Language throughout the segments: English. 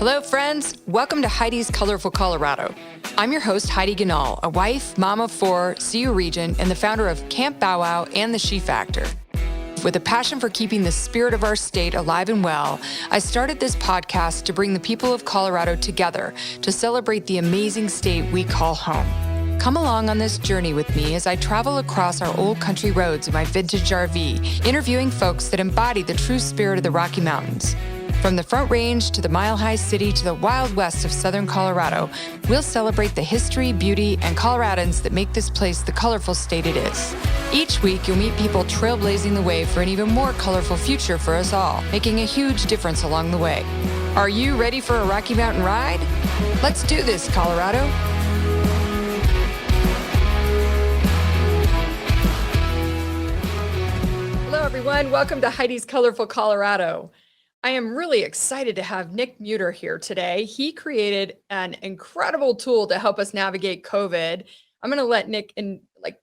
Hello, friends. Welcome to Heidi's Colorful Colorado. I'm your host, Heidi, a wife, mom of four, CU Regent, and the founder of Camp Bow Wow and the She Factor. With a passion for keeping the spirit of our state alive and well, I started this podcast to bring the people of Colorado together to celebrate the amazing state we call home. Come along on this journey with me as I travel across our old country roads in my vintage RV, interviewing folks that embody the true spirit of the Rocky Mountains. From the Front Range to the mile-high city to the Wild West of Southern Colorado, we'll celebrate the history, beauty, and Coloradans that make this place the colorful state it is. Each week, you'll meet people trailblazing the way for an even more colorful future for us all, making a huge difference along the way. Are you ready for a Rocky Mountain ride? Let's do this, Colorado. Hello, everyone. Welcome to Heidi's Colorful Colorado. I am really excited to have Nick Muerdter here today. He created an incredible tool to help us navigate COVID. I'm going to let Nick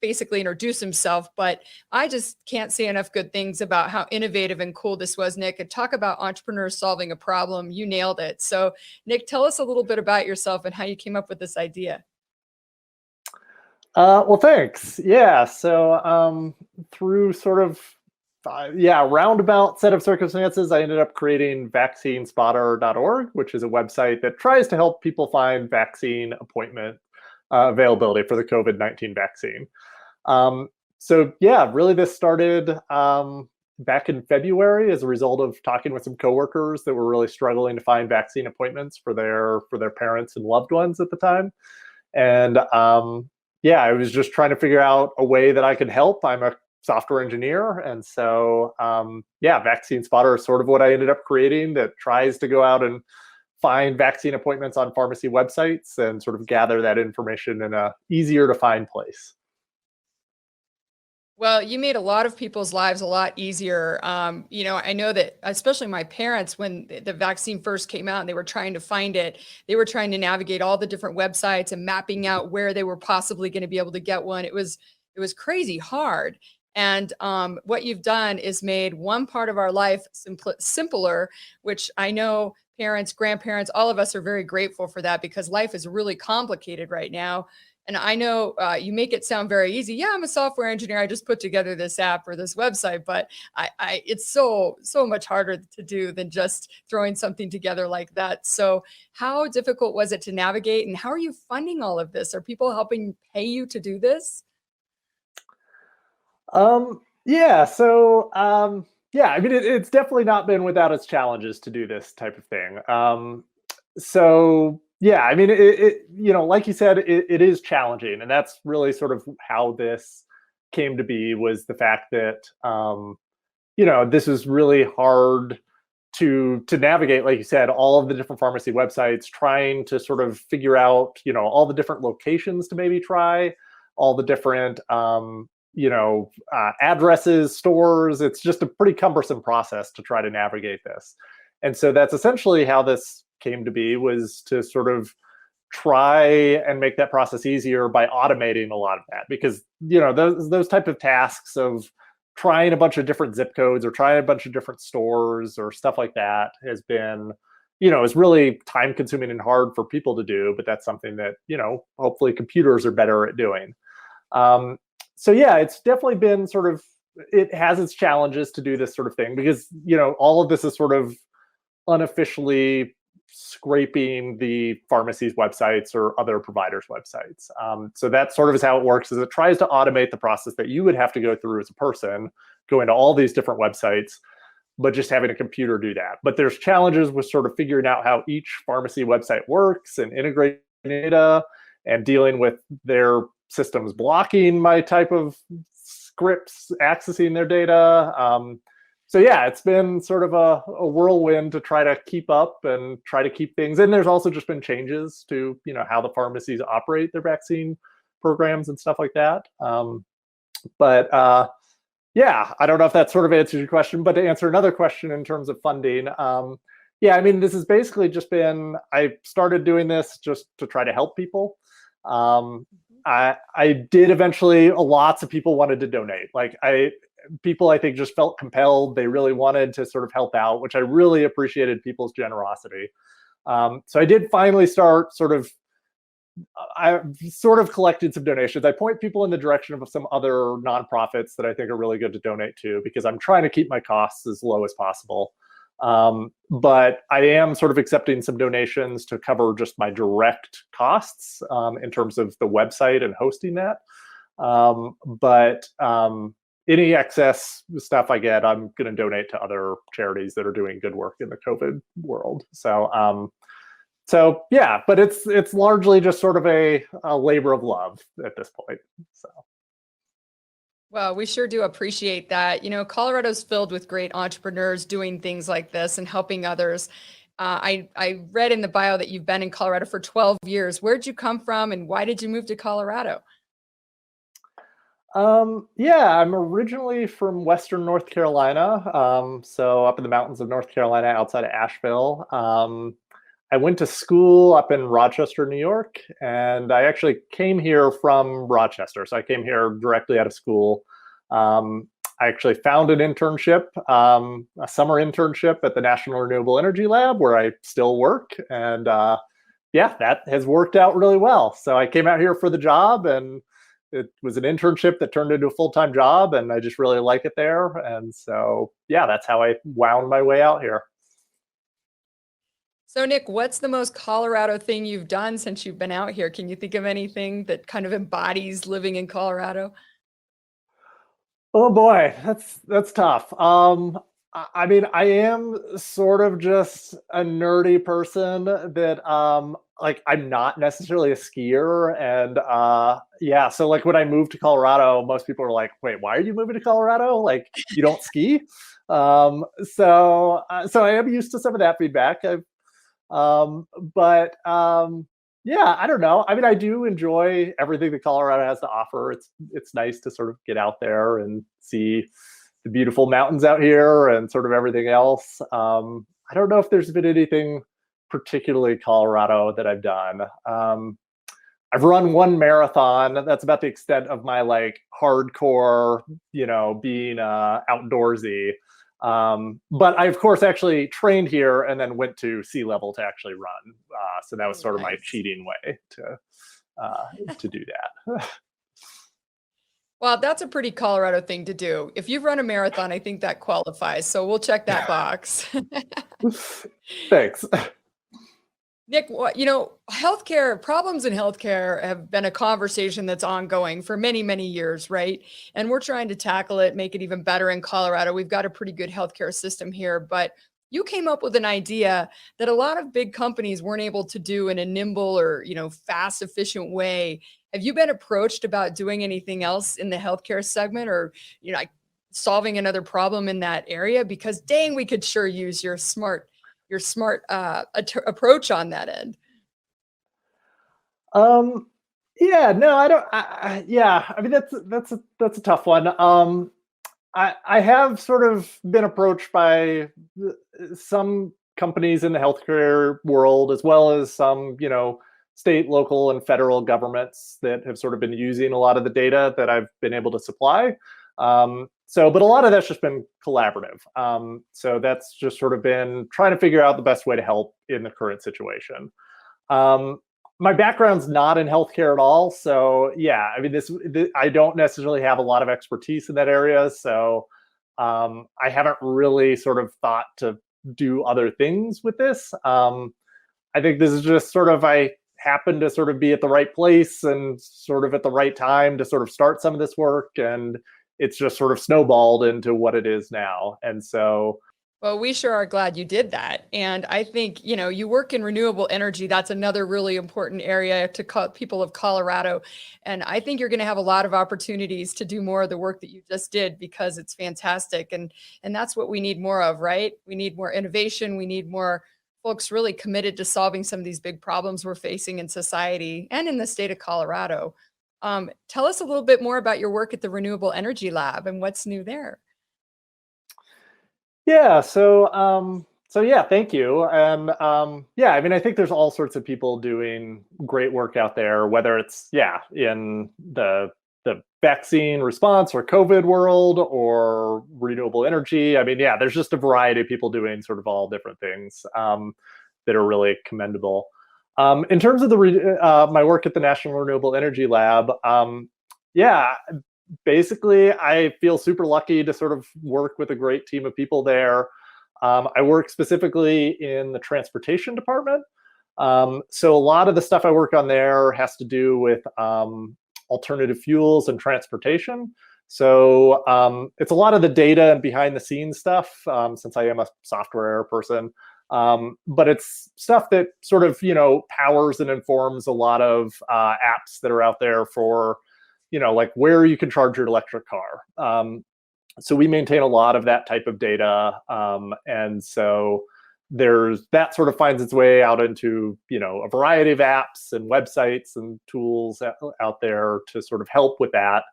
basically introduce himself, but I just can't say enough good things about how innovative and cool this was, Nick. And talk about entrepreneurs solving a problem. You nailed it. So, Nick, tell us a little bit about yourself and how you came up with this idea. Well, thanks. Yeah. So through sort of roundabout set of circumstances, I ended up creating vaccinespotter.org, which is a website that tries to help people find vaccine appointment availability for the COVID-19 vaccine. Really this started back in February as a result of talking with some coworkers that were really struggling to find vaccine appointments for their parents and loved ones at the time. And I was just trying to figure out a way that I could help. I'm a software engineer. And so, Vaccine Spotter is sort of what I ended up creating that tries to go out and find vaccine appointments on pharmacy websites and sort of gather that information in a easier to find place. Well, you made a lot of people's lives a lot easier. I know that especially my parents, when the vaccine first came out and they were trying to find it, they were trying to navigate all the different websites and mapping out where they were possibly going to be able to get one. It was crazy hard. And what you've done is made one part of our life simpler, which I know parents, grandparents, all of us are very grateful for that because life is really complicated right now. And I know you make it sound very easy. Yeah, I'm a software engineer. I just put together this app or this website, but it's so much harder to do than just throwing something together like that. So how difficult was it to navigate, and how are you funding all of this? Are people helping pay you to do this? It's definitely not been without its challenges to do this type of thing. Like you said, it is challenging, and that's really sort of how this came to be, was the fact that, this is really hard to navigate, like you said, all of the different pharmacy websites, trying to sort of figure out, all the different locations to maybe try, all the different, addresses, stores. It's just a pretty cumbersome process to try to navigate this. And so that's essentially how this came to be, was to sort of try and make that process easier by automating a lot of that. Because, those type of tasks of trying a bunch of different zip codes or trying a bunch of different stores or stuff like that has been, is really time consuming and hard for people to do. But that's something that, hopefully computers are better at doing. It's definitely been it has its challenges to do this sort of thing, because, all of this is sort of unofficially scraping the pharmacy's websites or other providers' websites. So that sort of is how it works, is it tries to automate the process that you would have to go through as a person, going to all these different websites, but just having a computer do that. But there's challenges with sort of figuring out how each pharmacy website works and integrating data and dealing with their systems blocking my type of scripts accessing their data. It's been sort of a whirlwind to try to keep up and try to keep things. And there's also just been changes to, how the pharmacies operate their vaccine programs and stuff like that. I don't know if that sort of answers your question, but to answer another question in terms of funding, this has basically just been, I started doing this just to try to help people. I did eventually, lots of people wanted to donate. People, I think, just felt compelled. They really wanted to sort of help out, which I really appreciated people's generosity. So I did finally start I sort of collected some donations. I point people in the direction of some other nonprofits that I think are really good to donate to, because I'm trying to keep my costs as low as possible. But I am sort of accepting some donations to cover just my direct costs in terms of the website and hosting that. But any excess stuff I get, I'm going to donate to other charities that are doing good work in the COVID world. So yeah, but it's largely just sort of a labor of love at this point. So. Well, we sure do appreciate that. Colorado's filled with great entrepreneurs doing things like this and helping others. I read in the bio that you've been in Colorado for 12 years. Where'd you come from and why did you move to Colorado? Yeah, I'm originally from Western North Carolina. So up in the mountains of North Carolina outside of Asheville. I went to school up in Rochester, New York, and I actually came here from Rochester. So I came here directly out of school. I actually found an internship, a summer internship at the National Renewable Energy Lab, where I still work. And yeah, that has worked out really well. So I came out here for the job, and it was an internship that turned into a full-time job, and I just really like it there. And so, yeah, that's how I wound my way out here. So Nick, what's the most Colorado thing you've done since you've been out here? Can you think of anything that kind of embodies living in Colorado? Oh boy, that's tough. I mean, I am sort of just a nerdy person that like I'm not necessarily a skier, and yeah, so like when I moved to Colorado, most people are like, "Wait, why are you moving to Colorado? Like you don't ski?" So I am used to some of that feedback. But yeah, I don't know. I mean, I do enjoy everything that Colorado has to offer. It's nice to sort of get out there and see the beautiful mountains out here and sort of everything else. I don't know if there's been anything particularly Colorado that I've done. I've run one marathon. That's about the extent of my like hardcore, being outdoorsy. But I, of course, actually trained here and then went to sea level to actually run. So that was sort of my cheating way to do that. Well, that's a pretty Colorado thing to do. If you've run a marathon, I think that qualifies. So we'll check that box. Thanks. Nick, healthcare problems in healthcare have been a conversation that's ongoing for many, many years, right? And we're trying to tackle it, make it even better in Colorado. We've got a pretty good healthcare system here, but you came up with an idea that a lot of big companies weren't able to do in a nimble or, fast, efficient way. Have you been approached about doing anything else in the healthcare segment or, like solving another problem in that area? Because dang, we could sure use your smart approach on that end. Yeah, no, I don't. Yeah, I mean that's a tough one. I have sort of been approached by some companies in the healthcare world, as well as some, state, local, and federal governments that have sort of been using a lot of the data that I've been able to supply. But a lot of that's just been collaborative. So that's just sort of been trying to figure out the best way to help in the current situation. My background's not in healthcare at all. So yeah, I mean, I don't necessarily have a lot of expertise in that area. So I haven't really sort of thought to do other things with this. I think this is just sort of, I happen to sort of be at the right place and sort of at the right time to sort of start some of this work. And it's just sort of snowballed into what it is now. And so, well, we sure are glad you did that. And I think, you work in renewable energy. That's another really important area to people of Colorado. And I think you're going to have a lot of opportunities to do more of the work that you just did because it's fantastic. And that's what we need more of, right? We need more innovation. We need more folks really committed to solving some of these big problems we're facing in society and in the state of Colorado. Tell us a little bit more about your work at the Renewable Energy Lab and what's new there. Yeah, so yeah, thank you. And yeah, I mean, I think there's all sorts of people doing great work out there, whether it's in the vaccine response or COVID world or renewable energy. I mean, yeah, there's just a variety of people doing sort of all different things. that are really commendable. In terms of my work at the National Renewable Energy Lab, yeah, basically I feel super lucky to sort of work with a great team of people there. I work specifically in the transportation department. So a lot of the stuff I work on there has to do with alternative fuels and transportation. So it's a lot of the data and behind the scenes stuff, since I am a software person. But it's stuff that sort of, powers and informs a lot of apps that are out there for, like where you can charge your electric car. So we maintain a lot of that type of data. And so that sort of finds its way out into, a variety of apps and websites and tools out there to sort of help with that.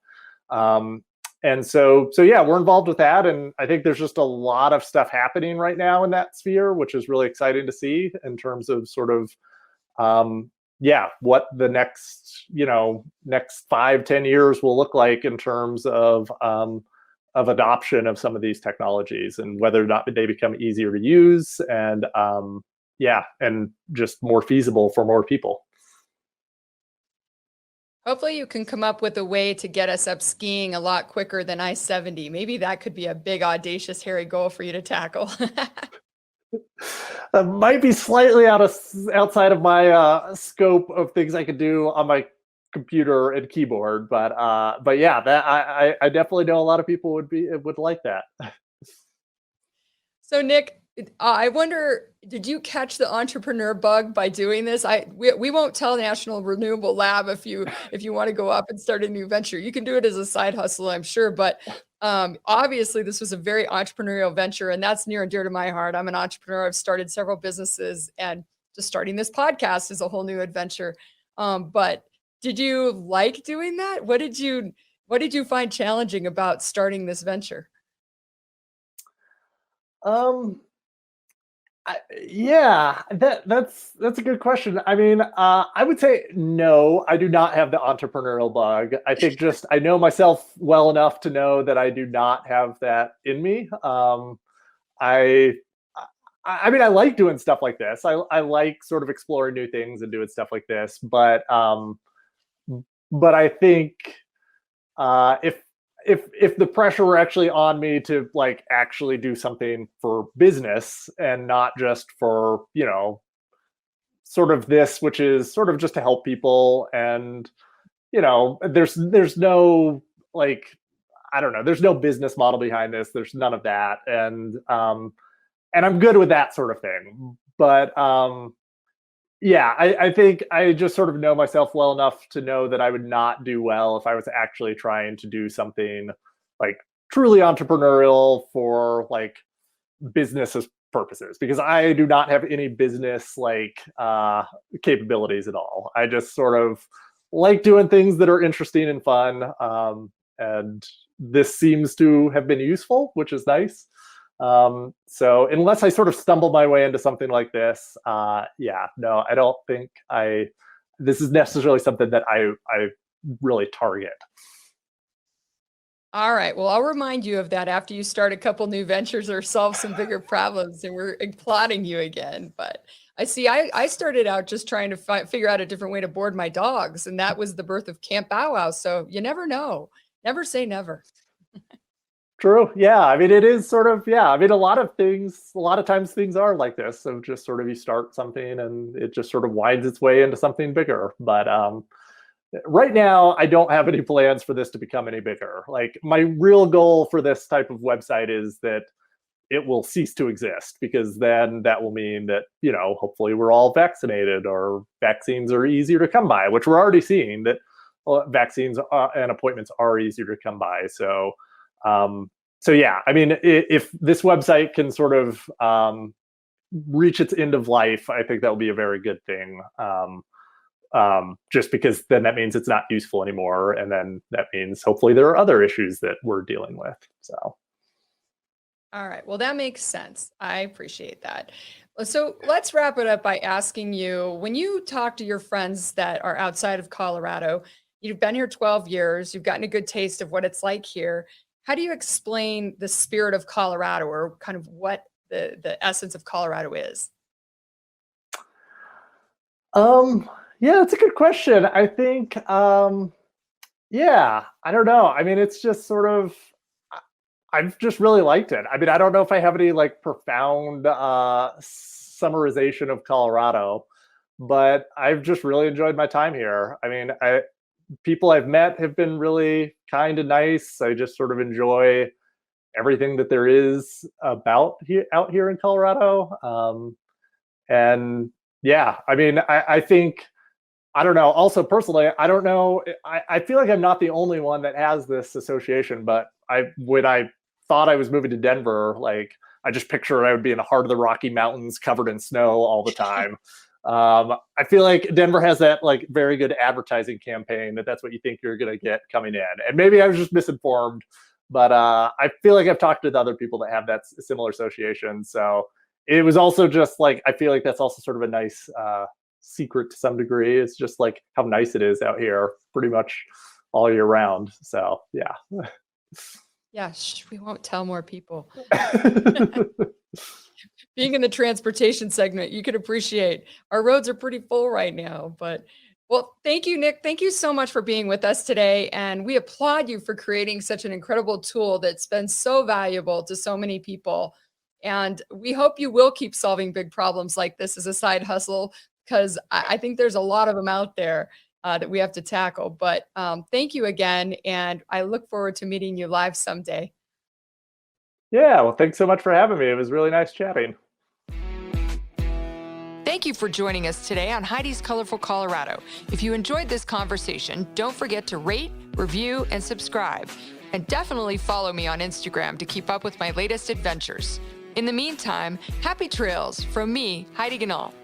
And so yeah, we're involved with that. And I think there's just a lot of stuff happening right now in that sphere, which is really exciting to see in terms of sort of, what the next 5-10 years will look like in terms of adoption of some of these technologies and whether or not they become easier to use and and just more feasible for more people. Hopefully you can come up with a way to get us up skiing a lot quicker than I-70. Maybe that could be a big, audacious, hairy goal for you to tackle. That might be slightly outside of my scope of things I could do on my computer and keyboard, but yeah, that I definitely know a lot of people would like that. So Nick, I wonder, did you catch the entrepreneur bug by doing this? We won't tell National Renewable Lab if you want to go up and start a new venture. You can do it as a side hustle, I'm sure, but obviously this was a very entrepreneurial venture, and that's near and dear to my heart. I'm an entrepreneur. I've started several businesses, and just starting this podcast is a whole new adventure. But did you like doing that? What did you find challenging about starting this venture? Yeah, that's a good question. I mean, I would say no, I do not have the entrepreneurial bug. I think just I know myself well enough to know that I do not have that in me. I I mean, I like doing stuff like this. I like sort of exploring new things and doing stuff like this, but I think if the pressure were actually on me to like actually do something for business and not just for sort of this, which is sort of just to help people, and there's no like I don't know, there's no business model behind this. There's none of that, and I'm good with that sort of thing. But yeah, I think I just sort of know myself well enough to know that I would not do well if I was actually trying to do something like truly entrepreneurial for like business purposes, because I do not have any business like capabilities at all. I just sort of like doing things that are interesting and fun, and this seems to have been useful, which is nice. So unless I sort of stumble my way into something like this, no, I don't think this is necessarily something that I really target. All right. Well, I'll remind you of that after you start a couple new ventures or solve some bigger problems, and we're applauding you again. But I started out just trying to figure out a different way to board my dogs, and that was the birth of Camp Bow Wow. So you never know. Never say never. True. Yeah. I mean, it is sort of, yeah. I mean, a lot of times things are like this. So just sort of you start something and it just sort of winds its way into something bigger. But right now, I don't have any plans for this to become any bigger. Like my real goal for this type of website is that it will cease to exist, because then that will mean that, hopefully we're all vaccinated or vaccines are easier to come by, which we're already seeing that vaccines and appointments are easier to come by. So yeah, I mean, if this website can sort of reach its end of life, I think that will be a very good thing. Just because then that means it's not useful anymore, and then that means hopefully there are other issues that we're dealing with. So. All right. Well, that makes sense. I appreciate that. So let's wrap it up by asking you, when you talk to your friends that are outside of Colorado, you've been here 12 years, you've gotten a good taste of what it's like here. How do you explain the spirit of Colorado, or kind of what the essence of Colorado is? Yeah, that's a good question. I think, yeah, I don't know. I mean, it's just sort of, I've just really liked it. I mean, I don't know if I have any like profound summarization of Colorado, but I've just really enjoyed my time here. I mean, people I've met have been really kind and nice. I just sort of enjoy everything that there is about here out here in Colorado. And yeah, I mean, I think, I don't know. Also, personally, I don't know. I feel like I'm not the only one that has this association, but when I thought I was moving to Denver, like I just pictured I would be in the heart of the Rocky Mountains covered in snow all the time. I feel like Denver has that like very good advertising campaign that's what you think you're going to get coming in. And maybe I was just misinformed, but I feel like I've talked to other people that have that similar association. So it was also just like, I feel like that's also sort of a nice secret to some degree. It's just like how nice it is out here pretty much all year round. So yeah. Yeah, we won't tell more people. Being in the transportation segment, you could appreciate our roads are pretty full right now. But well, thank you, Nick. Thank you so much for being with us today. And we applaud you for creating such an incredible tool that's been so valuable to so many people. And we hope you will keep solving big problems like this as a side hustle, because I think there's a lot of them out there that we have to tackle. But thank you again. And I look forward to meeting you live someday. Yeah, well, thanks so much for having me. It was really nice chatting. Thank you for joining us today on Heidi's Colorful Colorado. If you enjoyed this conversation, don't forget to rate, review, and subscribe. And definitely follow me on Instagram to keep up with my latest adventures. In the meantime, happy trails from me, Heidi Ganahl.